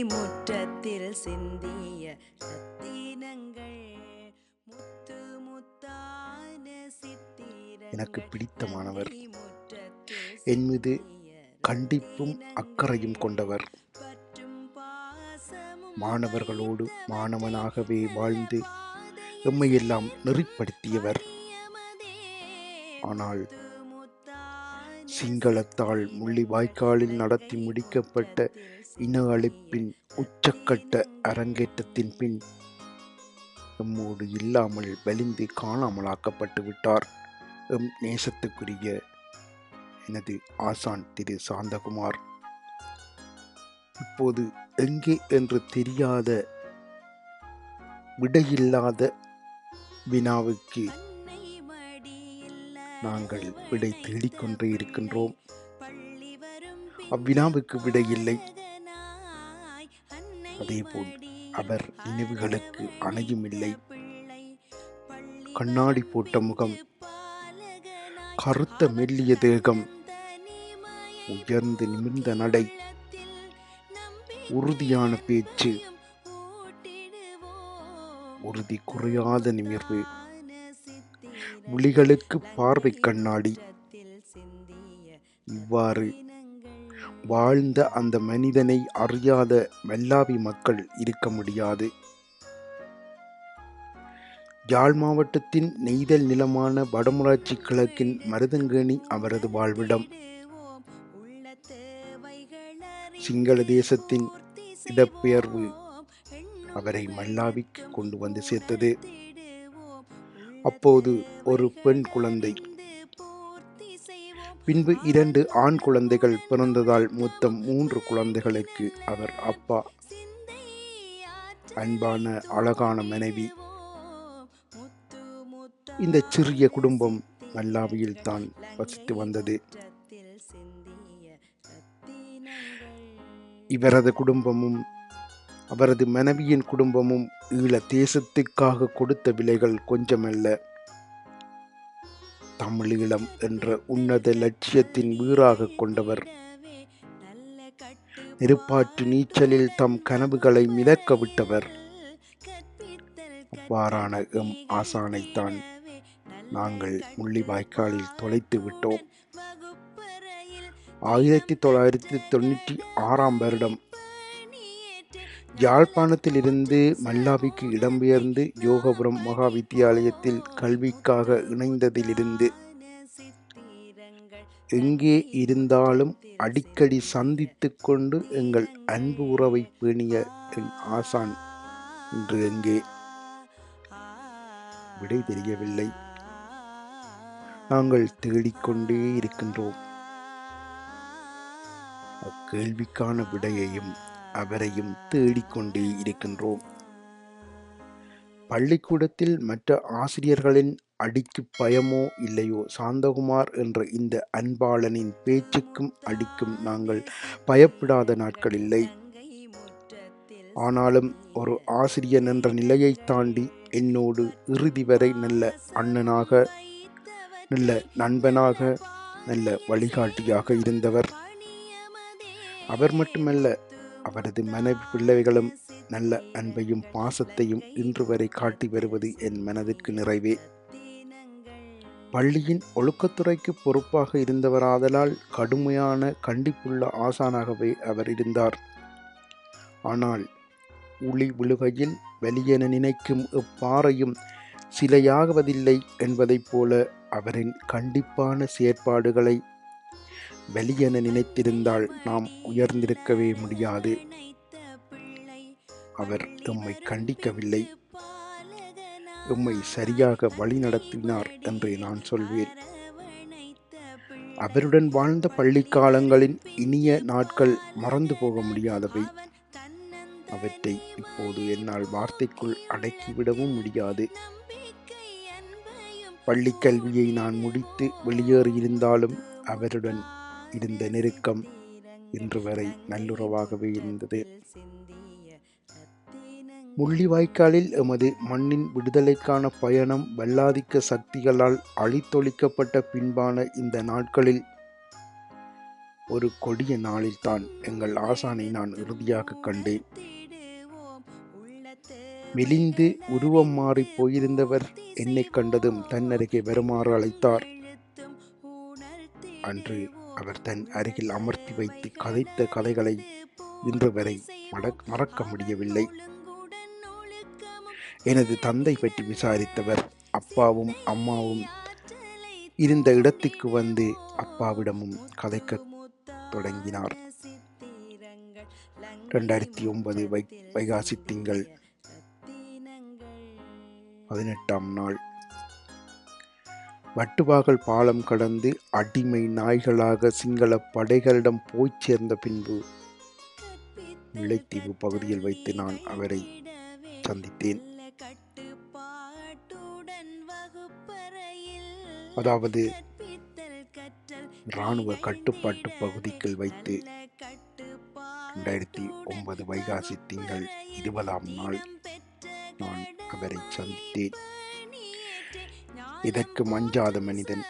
முற்றத்தில் சிந்திய ரத்தினங்கள் முத்து முத்தான எனக்கு சித்திரங்கள் பிடித்தமானவர். தன்னை முற்றத்தில் என் மீது சிந்திய கண்டிப்பும் அக்கறையும் கொண்டவர். பற்றும் பாசமும் மாணவர்களோடு வைத்த மாணவனாகவே நல்ல வாழ்ந்து பாதையை எம்மையெல்லாம் செல்லும் நெறிப்படுத்தியவர். மணியமதே ஆனால் முத்து முத்தான சிங்களத்தால் முள்ளிவாய்க்காலில் நடத்தி முடிக்கப்பட்ட இன அழிப்பின் உச்சக்கட்ட அரங்கேற்றத்தின் பின் எம்மோடு இல்லாமல் வலிந்து காணாமலாக்கப்பட்டு விட்டார் எம் நேசத்துக்குரிய எனது ஆசான் திரு சாந்தகுமார். இப்போது எங்கே என்று தெரியாத விடையில்லாத வினாவுக்கு நாங்கள் விடை தேடிக்கொண்டே இருக்கின்றோம். அவ்வினாவுக்கு விடை இல்லை. அதேபோல் அவர் நினைவுகளுக்கு அணையும் இல்லை. கண்ணாடி போட்ட முகம், கருத்த மெல்லிய தேகம், உயர்ந்து நிமிர்ந்த நடை, உறுதியான பேச்சு, உறுதி குறையாத நிமிர்வு, விழிகளுக்கு பார்வை கண்ணாடி. இவ்வாறு வாழ்ந்த அந்த மனிதனை அறியாத மல்லாவி மக்கள் இருக்க முடியாது. யாழ் மாவட்டத்தின் நெய்தல் நிலமான வடமராட்சி கிழக்கின் மருதங்கேணி அவரது வாழ்விடம். சிங்கள தேசத்தின் இடப்பெயர்வு அவரை மல்லாவிக்கு கொண்டு வந்து சேர்த்தது. அப்போது ஒரு பெண் குழந்தை, பின்பு 2 ஆண் குழந்தைகள் பிறந்ததால் மொத்தம் 3 குழந்தைகளுக்கு அவர் அப்பா. அன்பான அழகான மனைவி. இந்த சிறிய குடும்பம் மல்லாவியில் தான் வசித்து வந்தது. இவரது குடும்பமும் அவரது மனைவியின் குடும்பமும் ஈழ தேசத்துக்காக கொடுத்த விலைகள் கொஞ்சமல்ல. தமிழீழம் என்ற உன்னத லட்சியத்தின் வீறாக கொண்டவர். நெருப்பாற்று நீச்சலில் தம் கனவுகளை மிதக்க விட்டவர். அவ்வாறான எம் ஆசானைத்தான் நாங்கள் முள்ளிவாய்க்காலில் தொலைத்து விட்டோம். 1996 வருடம் யாழ்ப்பாணத்திலிருந்து மல்லாவிக்கு இடம்பெயர்ந்து யோகபுரம் மகா வித்தியாலயத்தில் கல்விக்காக இணைந்ததிலிருந்து எங்கே இருந்தாலும் அடிக்கடி சந்தித்து கொண்டு எங்கள் அன்பு உறவை பேணிய என் ஆசான் இன்று எங்கே? விடை தெரியவில்லை. நாங்கள் தேடிக்கொண்டே இருக்கின்றோம். அக்கேள்விக்கான விடையையும் அவரையும் தேடிக்கொண்டே இருக்கின்றோம். பள்ளிக்கூடத்தில் மற்ற ஆசிரியர்களின் அடிக்கு பயமோ இல்லையோ, சாந்தகுமார் என்ற இந்த அன்பாளனின் பேச்சுக்கும் அடிக்கும் நாங்கள் பயப்படாத நாட்கள் இல்லை. ஆனாலும் ஒரு ஆசிரியன் என்ற நிலையை தாண்டி என்னோடு இறுதி வரை நல்ல அண்ணனாக, நல்ல நண்பனாக, நல்ல வழிகாட்டியாக இருந்தவர். அவர் மட்டுமல்ல, அவரது மனைவி பிள்ளைகளும் நல்ல அன்பையும் பாசத்தையும் இன்று வரை காட்டி வருவது என் மனதிற்கு நிறைவே. பள்ளியின் ஒழுக்கத்துறைக்கு பொறுப்பாக இருந்தவராதலால் கடுமையான கண்டிப்புள்ள ஆசானாகவே அவர் இருந்தார். ஆனால் உளி விழுகையில் வெளியென நினைக்கும் எப்பாறையும் சிலையாகுவதில்லை என்பதைப் போல அவரின் கண்டிப்பான செயற்பாடுகளை வெளியென நினைத்திருந்தால் நாம் உயர்ந்திருக்கவே முடியாது. அவர் எம்மை கண்டிக்கவில்லை, எம்மை சரியாக வழி நடத்தினார் என்றே நான் சொல்வேன். அவருடன் வாழ்ந்த பள்ளிக்காலங்களின் இனிய நாட்கள் மறந்து போக முடியாதவை. அவற்றை இப்போது என்னால் வார்த்தைக்குள் அடக்கிவிடவும் முடியாது. பள்ளி கல்வியை நான் முடித்து வெளியேறியிருந்தாலும் அவருடன் இருந்த நெருக்கம் இன்று வரை நல்லுறவாகவே இருந்தது. முள்ளிவாய்க்காலில் எமது மண்ணின் விடுதலைக்கான பயணம் வல்லாதிக்க சக்திகளால் அழித்தொழிக்கப்பட்ட பின்பான இந்த நாட்களில் ஒரு கொடிய நாளில்தான் எங்கள் ஆசானை நான் இறுதியாக கண்டேன். மெலிந்து உருவம் மாறிப் போயிருந்தவர் என்னைக் கண்டதும் தன்னருகே வருமாறு அழைத்தார். அன்று அவர் தன் அருகில் அமர்த்தி வைத்து கதைத்த கதைகளை இன்று வரை மறக்க முடியவில்லை. எனது தந்தை பற்றி விசாரித்தவர் அப்பாவும் அம்மாவும் இருந்த இடத்துக்கு வந்து அப்பாவிடமும் கதைக்க தொடங்கினார். 2009 வைகாசி திங்கள் 18ஆம் நாள். வட்டுவாகல் பாலம் கடந்து அடிமை நாய்களாக சிங்கள படைகளிடம் போய் சேர்ந்த பின்பு முல்லைத்தீவு பகுதியில் வைத்து நான் அவரை சந்தித்தேன். அதாவது இராணுவ கட்டுப்பாட்டு பகுதிக்குள் வைத்து 2009 வைகாசி திங்கள் 20ஆம் நாள் நான் அவரை சந்தித்தேன். இதற்கு மஞ்சாத மனிதன்,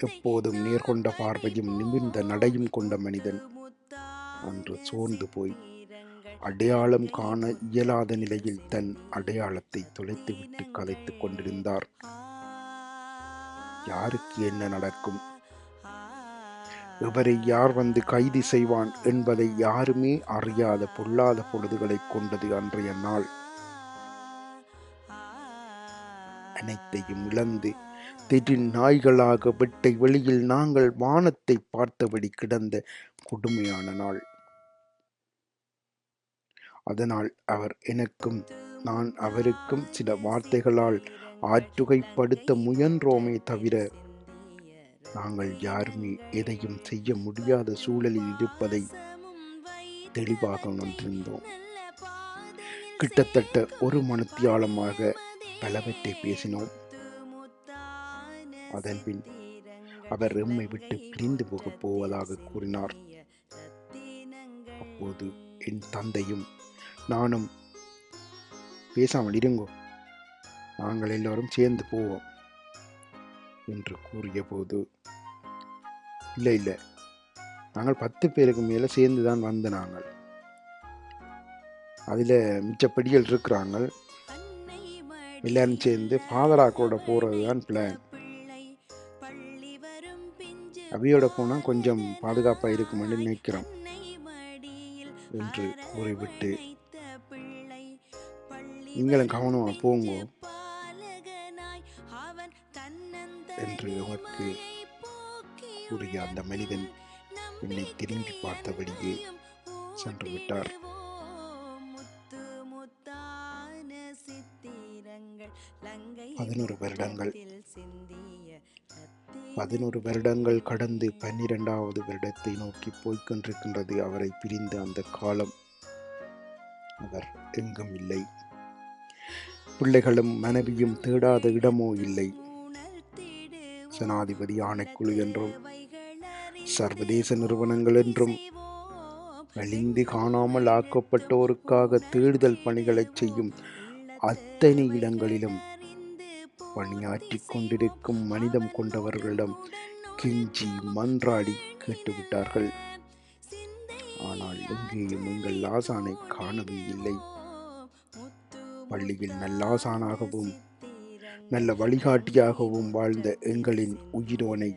எப்போதும் நேர்கொண்ட பார்வையும் நிமிர்ந்த நடையும் கொண்ட மனிதன் அன்று சோர்ந்து போய் அடையாளம் காண இயலாத நிலையில் தன் அடையாளத்தை தொலைத்துவிட்டு கதைத்துக் கொண்டிருந்தார். யாருக்கு என்ன நடக்கும், இவரை யார் வந்து கைது செய்வான் என்பதை யாருமே அறியாத பொல்லாத பொழுதுகளை கொண்டது அன்றைய நாள். அனைத்தையும் இழந்து திரு நாய்களாக வெட்டை வெளியில் நாங்கள் வானத்தை பார்த்தபடி கிடந்த கொடுமையான நாள். அதனால் அவர் எனக்கும் நான் அவருக்கும் சில வார்த்தைகளால் ஆற்றுகைப்படுத்த முயன்றோமே தவிர நாங்கள் யாருமே எதையும் செய்ய முடியாத சூழலில் இருப்பதை தெளிவாக உணர்ந்திருந்தோம். கிட்டத்தட்ட ஒரு மணித்தியாலமாக பலவற்றை பேசினோம். அதன்பின் அவர் எம்மை விட்டு பிரிந்து போகப் போவதாக கூறினார். அப்போது என் தந்தையும் நானும் பேசாமல் இருங்கோ, நாங்கள் எல்லோரும் சேர்ந்து போவோம் என்று கூறிய போது, இல்லை நாங்கள் 10 பேருக்கு மேலே சேர்ந்து தான் வந்த நாங்கள், அதில் மிச்சப்படிகள் இருக்கிறாங்க, எல்லாரும் சேர்ந்து ஃபாதராக்கோட போகிறது தான் பிளான். அவையோட போனால் கொஞ்சம் பாதுகாப்பாக இருக்குமென்று நினைக்கிறோம் என்று கூறிவிட்டு, நீங்களும் கவனமாக போங்கோ என்று அவருக்கு கூறிய அந்த மனிதன் என்னை திரும்பி பார்த்தபடியே சென்று விட்டார். 11 வருடங்கள் கடந்து 12வது வருடத்தை நோக்கி போய்கொண்டிருக்கின்றது அவரை பிரிந்த அந்த காலம். அவர் எங்கும் இல்லை. பிள்ளைகளும் மனைவியும் தேடாத இடமோ இல்லை. ஜனாதிபதி ஆணைக்குழு என்றும் சர்வதேச நிறுவனங்கள் என்றும் அழிந்து காணாமல் ஆக்கப்பட்டோருக்காக தேடுதல் பணிகளை செய்யும் அத்தனை இடங்களிலும் பணியாற்றிக் கொண்டிருக்கும் மனிதம் கொண்டவர்களிடம் கெஞ்சி மன்றாடி கேட்டுவிட்டார்கள். ஆனால் எங்கேயும் எங்கள் ஆசானை காணவே இல்லை. பள்ளியில் நல்லாசானாகவும் நல்ல வழிகாட்டியாகவும் வாழ்ந்த எங்களின் உயிரோனை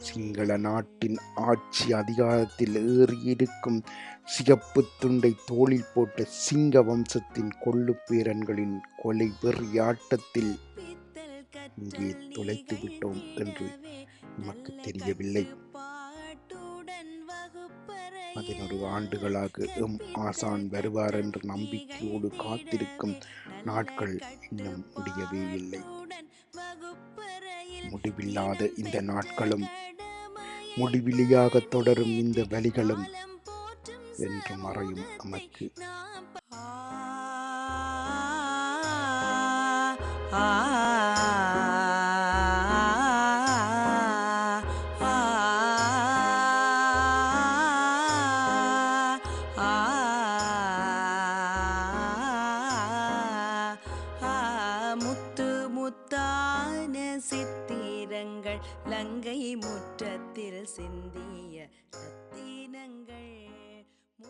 சிங்கள நாட்டின் ஆட்சி அதிகாரத்தில் ஏறியிருக்கும் சிகப்பு துண்டை தோளில் போட்ட சிங்க வம்சத்தின் கொள்ளு பேரன்களின் கொலை வெறியாட்டத்தில் இங்கே தொலைத்து விட்டோம் என்று நமக்கு தெரியவில்லை. 11 ஆண்டுகளாக எம் ஆசான் வருவார் என்ற நம்பிக்கையோடு காத்திருக்கும் நாட்கள் இன்னும் முடியவே இல்லை. முடிவில்லாத இந்த நாட்களும் முடிவிலியாக தொடரும் இந்த வலிகளும் என்று மறையும் நமக்கு. முத்து முத்தான சித்திரங்கள் லங்கை முற்றத்தில் சிந்திய